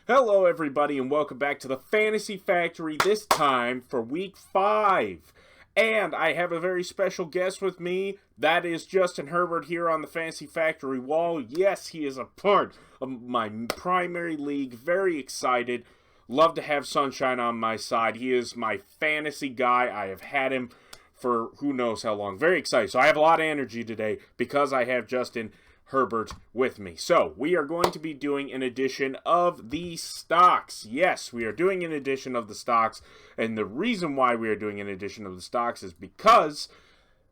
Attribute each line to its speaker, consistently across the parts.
Speaker 1: Hello everybody and welcome back to the Fantasy Factory, this time for week 5. And I have a very special guest with me. That is Justin Herbert here on the Fantasy Factory wall. Yes, he is a part of my primary league. Very excited. Love to have Sunshine on my side. He is my fantasy guy. I have had him for who knows how long. Very excited. So I have a lot of energy today because I have Justin Herbert with me. So we are going to be doing an edition of the stocks. Yes, we are doing an edition of the stocks. And the reason why we are doing an edition of the stocks is because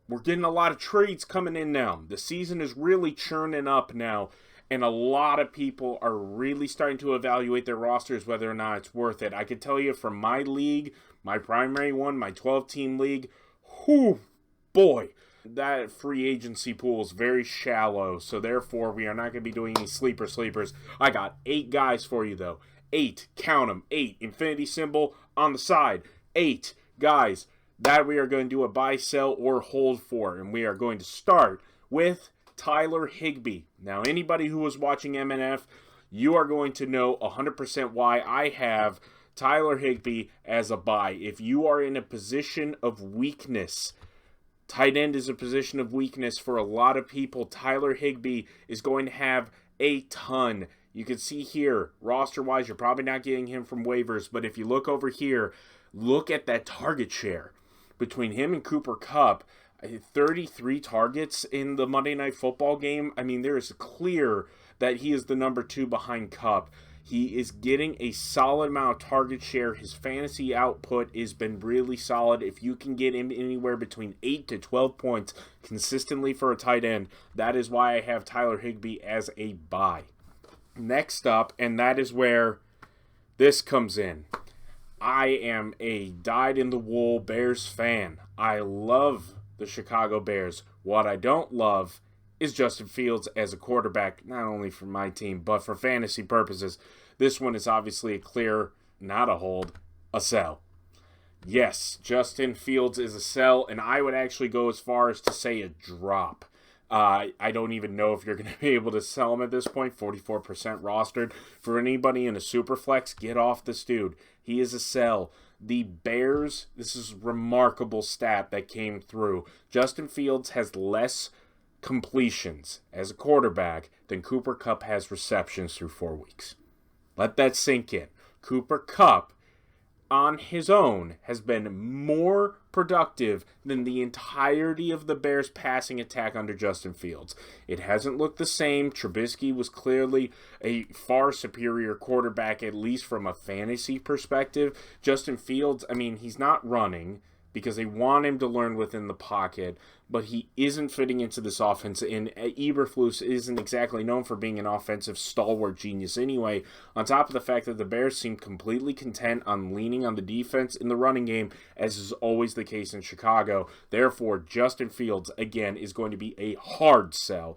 Speaker 1: we're getting a lot of trades coming in now. The season is really churning up now. And a lot of people are really starting to evaluate their rosters, whether or not it's worth it. I can tell you from my league, my primary one, my 12-team league, whoo, boy, that free agency pool is very shallow, so therefore we are not going to be doing any sleepers. I got 8 guys for you, though. 8, count them, 8, infinity symbol on the side. 8 guys that we are going to do a buy, sell, or hold for, and we are going to start with Tyler Higby. Now, anybody who was watching MNF, you are going to know 100% why I have Tyler Higby as a buy. If you are in a position of weakness, tight end is a position of weakness for a lot of people. Tyler Higby is going to have a ton. You can see here, roster-wise, you're probably not getting him from waivers, but if you look over here, look at that target share between him and Cooper Kupp. 33 targets in the Monday Night Football game. I mean, there is clear that he is the number 2 behind Kupp. He is getting a solid amount of target share. His fantasy output has been really solid. If you can get him anywhere between 8 to 12 points consistently for a tight end, that is why I have Tyler Higby as a buy. Next up, and that is where this comes in. I am a dyed-in-the-wool Bears fan. I love the Chicago Bears. What I don't love is Justin Fields as a quarterback, not only for my team, but for fantasy purposes. This one is obviously a clear, not a hold, a sell. Yes, Justin Fields is a sell, and I would actually go as far as to say a drop. I don't even know if you're going to be able to sell him at this point. 44% rostered. For anybody in a super flex, get off this dude. He is a sell. The Bears, this is a remarkable stat that came through. Justin Fields has less completions as a quarterback than Cooper Kupp has receptions through 4 weeks. Let that sink in. Cooper Kupp, on his own, has been more productive than the entirety of the Bears' passing attack under Justin Fields. It hasn't looked the same. Trubisky was clearly a far superior quarterback, at least from a fantasy perspective. Justin Fields, I mean, he's not running because they want him to learn within the pocket, but he isn't fitting into this offense, and Eberflus isn't exactly known for being an offensive stalwart genius anyway, on top of the fact that the Bears seem completely content on leaning on the defense in the running game, as is always the case in Chicago. Therefore, Justin Fields, again, is going to be a hard sell.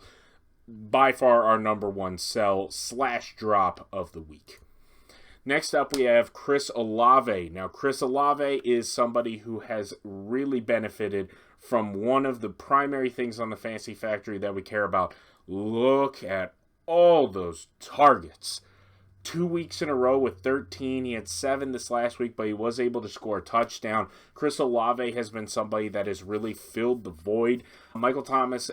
Speaker 1: By far our number 1 sell / drop of the week. Next up, we have Chris Olave. Now, Chris Olave is somebody who has really benefited from one of the primary things on the Fantasy Factory that we care about. Look at all those targets. 2 weeks in a row with 13. He had 7 this last week, but he was able to score a touchdown. Chris Olave has been somebody that has really filled the void. Michael Thomas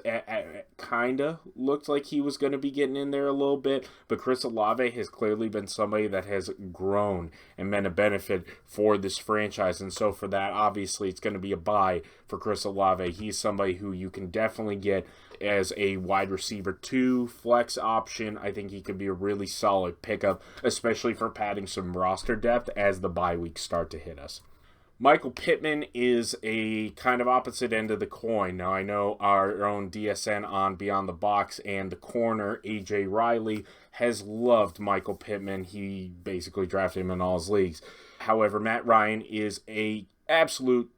Speaker 1: kind of looked like he was going to be getting in there a little bit, but Chris Olave has clearly been somebody that has grown and been a benefit for this franchise. And so for that, obviously, it's going to be a buy for Chris Olave. He's somebody who you can definitely get as a wide receiver 2 flex option. I think he could be a really solid pickup, especially for padding some roster depth as the bye weeks start to hit us. Michael Pittman is a kind of opposite end of the coin. Now, I know our own DSN on Beyond the Box and the corner, AJ Riley, has loved Michael Pittman. He basically drafted him in all his leagues. However, Matt Ryan is a absolute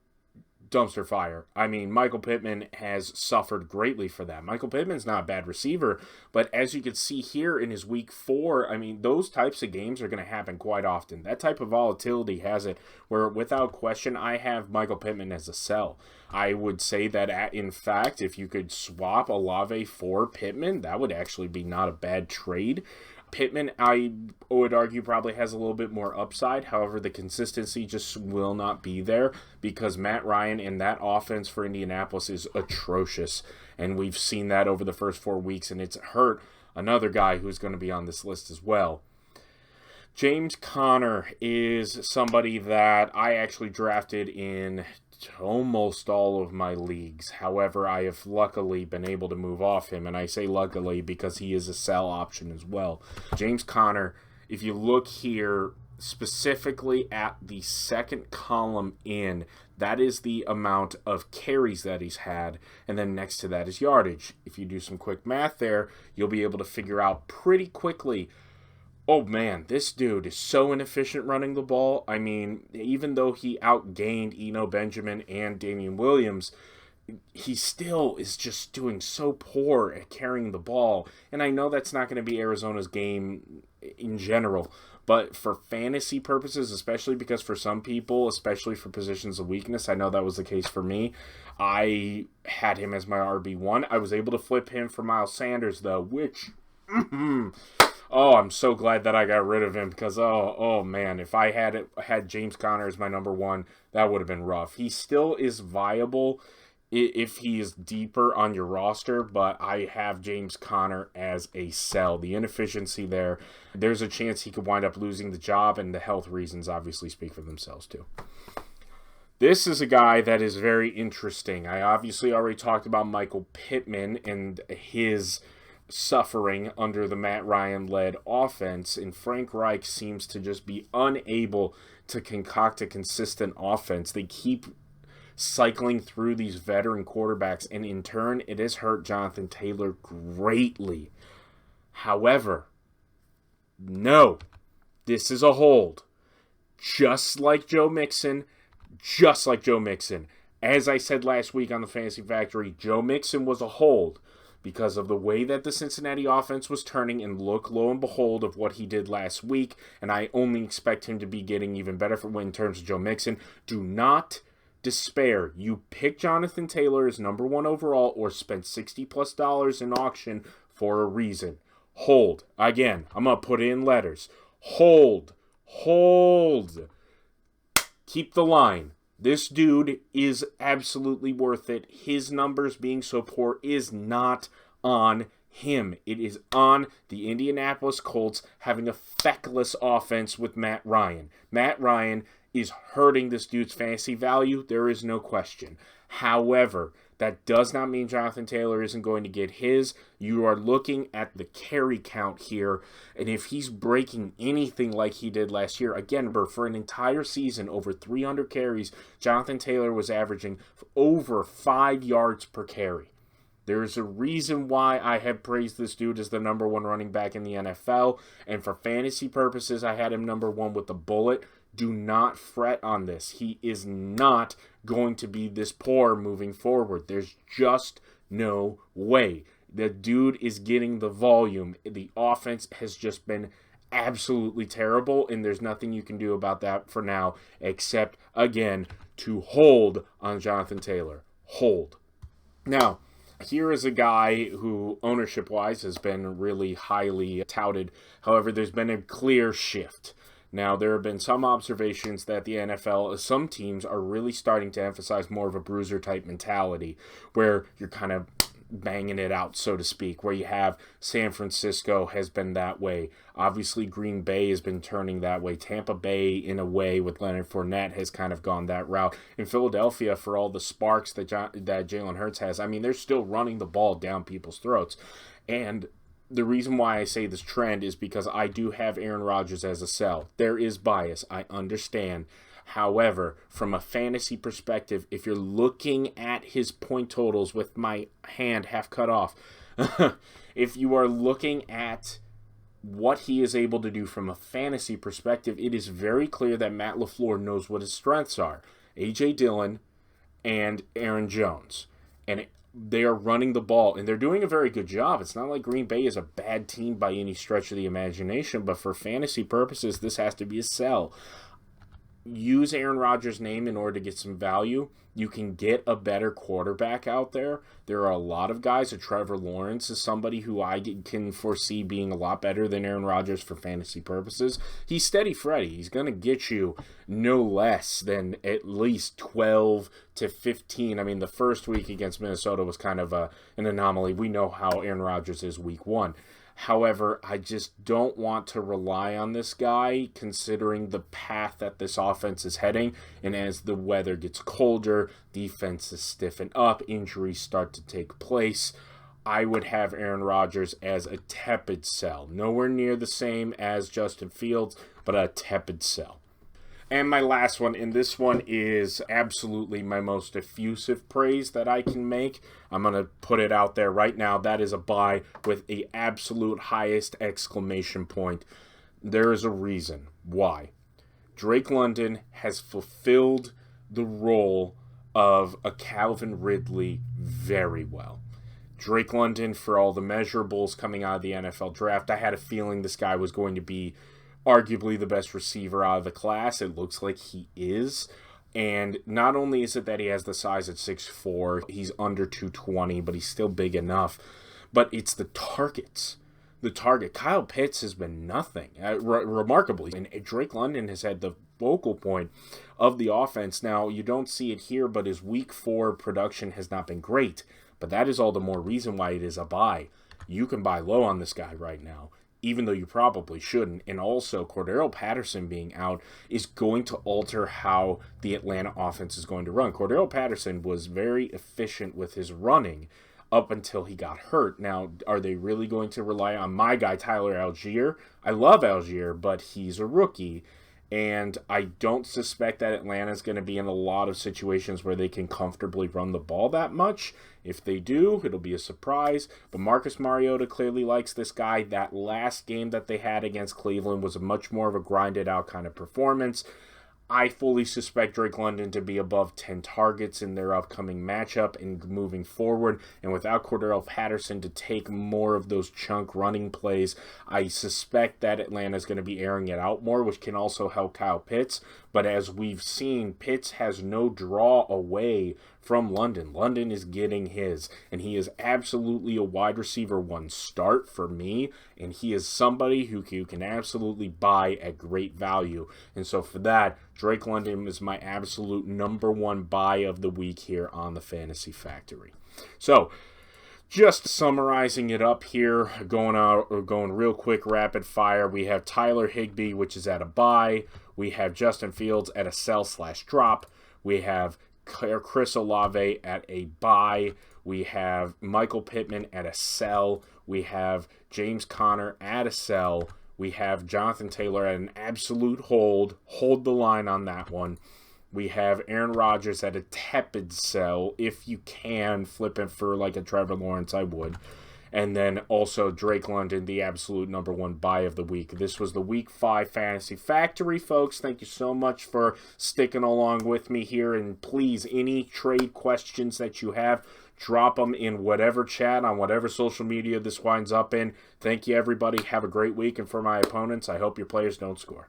Speaker 1: dumpster fire. I mean, Michael Pittman has suffered greatly for that. Michael Pittman's not a bad receiver, but as you can see here in his week 4, I mean, those types of games are going to happen quite often. That type of volatility has it where, without question, I have Michael Pittman as a sell. I would say that, in fact, if you could swap Olave for Pittman, that would actually be not a bad trade. Pittman, I would argue, probably has a little bit more upside. However, the consistency just will not be there because Matt Ryan and that offense for Indianapolis is atrocious. And we've seen that over the first 4 weeks, and it's hurt another guy who's going to be on this list as well. James Conner is somebody that I actually drafted in almost all of my leagues. However, I have luckily been able to move off him, and I say luckily because he is a sell option as well. James Conner, if you look here specifically at the second column in, that is the amount of carries that he's had, and then next to that is yardage. If you do some quick math there, you'll be able to figure out pretty quickly, oh man, this dude is so inefficient running the ball. I mean, even though he outgained Eno Benjamin and Damian Williams, he still is just doing so poor at carrying the ball. And I know that's not going to be Arizona's game in general, but for fantasy purposes, especially because for some people, especially for positions of weakness, I know that was the case for me. I had him as my RB1. I was able to flip him for Miles Sanders, though, which... Oh, I'm so glad that I got rid of him because, oh man, if I had James Conner as my number one, that would have been rough. He still is viable if he is deeper on your roster, but I have James Conner as a sell. The inefficiency there's a chance he could wind up losing the job, and the health reasons obviously speak for themselves too. This is a guy that is very interesting. I obviously already talked about Michael Pittman and his suffering under the Matt Ryan-led offense, and Frank Reich seems to just be unable to concoct a consistent offense. They keep cycling through these veteran quarterbacks, and in turn, it has hurt Jonathan Taylor greatly. However, no, this is a hold. Just like Joe Mixon. As I said last week on the Fantasy Factory, Joe Mixon was a hold because of the way that the Cincinnati offense was turning, and look, lo and behold, of what he did last week, and I only expect him to be getting even better in terms of Joe Mixon. Do not despair. You pick Jonathan Taylor as number one overall or spent $60+ in auction for a reason. Hold. Again, I'm going to put in letters. Hold. Keep the line. This dude is absolutely worth it. His numbers being so poor is not on him. It is on the Indianapolis Colts having a feckless offense with Matt Ryan. Matt Ryan is hurting this dude's fantasy value. There is no question. However, that does not mean Jonathan Taylor isn't going to get his. You are looking at the carry count here, and if he's breaking anything like he did last year, again, for an entire season, over 300 carries, Jonathan Taylor was averaging over 5 yards per carry. There is a reason why I have praised this dude as the number one running back in the NFL, and for fantasy purposes, I had him number one with a bullet. Do not fret on this. He is not going to be this poor moving forward. There's just no way. The dude is getting the volume. The offense has just been absolutely terrible, and there's nothing you can do about that for now except, again, to hold on Jonathan Taylor. Hold. Now, here is a guy who, ownership-wise, has been really highly touted. However, there's been a clear shift. Now, there have been some observations that the NFL, some teams are really starting to emphasize more of a bruiser-type mentality, where you're kind of banging it out, so to speak, where you have San Francisco has been that way. Obviously, Green Bay has been turning that way. Tampa Bay, in a way, with Leonard Fournette, has kind of gone that route. In Philadelphia, for all the sparks that Jalen Hurts has, I mean, they're still running the ball down people's throats. And the reason why I say this trend is because I do have Aaron Rodgers as a sell. There is bias. I understand. However, from a fantasy perspective, if you're looking at his point totals with my hand half cut off, if you are looking at what he is able to do from a fantasy perspective, it is very clear that Matt LaFleur knows what his strengths are. A.J. Dillon and Aaron Jones. And they are running the ball, and they're doing a very good job. It's not like Green Bay is a bad team by any stretch of the imagination, but for fantasy purposes, this has to be a sell. use Aaron Rodgers' name in order to get some value. You can get a better quarterback out there. There are a lot of guys. Trevor Lawrence is somebody who I can foresee being a lot better than Aaron Rodgers for fantasy purposes. He's steady Freddy. He's going to get you no less than at least 12 to 15. I mean, the first week against Minnesota was kind of an anomaly. We know how Aaron Rodgers is week one. However, I just don't want to rely on this guy considering the path that this offense is heading. And as the weather gets colder, defenses stiffen up, injuries start to take place. I would have Aaron Rodgers as a tepid sell. Nowhere near the same as Justin Fields, but a tepid sell. And my last one, and this one is absolutely my most effusive praise that I can make. I'm going to put it out there right now. That is a buy with the absolute highest exclamation point. There is a reason why. Drake London has fulfilled the role of a Calvin Ridley very well. Drake London, for all the measurables coming out of the NFL draft, I had a feeling this guy was going to be arguably the best receiver out of the class. It looks like he is. And not only is it that he has the size at 6'4", he's under 220, but he's still big enough. But it's the targets. The target. Kyle Pitts has been nothing, remarkably. And Drake London has had the focal point of the offense. Now, you don't see it here, but his week 4 production has not been great. But that is all the more reason why it is a buy. You can buy low on this guy right now, even though you probably shouldn't. And also, Cordero Patterson being out is going to alter how the Atlanta offense is going to run. Cordero Patterson was very efficient with his running up until he got hurt. Now, are they really going to rely on my guy, Tyler Algier? I love Algier, but he's a rookie. And I don't suspect that Atlanta is going to be in a lot of situations where they can comfortably run the ball that much. If they do, it'll be a surprise. But Marcus Mariota clearly likes this guy. That last game that they had against Cleveland was a much more of a grinded out kind of performance. I fully suspect Drake London to be above 10 targets in their upcoming matchup and moving forward. And without Cordero Patterson to take more of those chunk running plays, I suspect that Atlanta is going to be airing it out more, which can also help Kyle Pitts. But as we've seen, Pitts has no draw away from London. London is getting his, and he is absolutely a wide receiver 1 start for me, and he is somebody who you can absolutely buy at great value. And so for that, Drake London is my absolute number 1 buy of the week here on the Fantasy Factory. So, just summarizing it up here, going real quick, rapid fire. We have Tyler Higby, which is at a buy. We have Justin Fields at a sell/drop. We have Chris Olave at a buy. We have Michael Pittman at a sell. We have James Conner at a sell. We have Jonathan Taylor at an absolute hold. Hold the line on that one. We have Aaron Rodgers at a tepid sell. If you can flip it for like a Trevor Lawrence, I would. And then also Drake London, the absolute number 1 buy of the week. This was the Week 5 Fantasy Factory, folks. Thank you so much for sticking along with me here. And please, any trade questions that you have, drop them in whatever chat on whatever social media this winds up in. Thank you, everybody. Have a great week. And for my opponents, I hope your players don't score.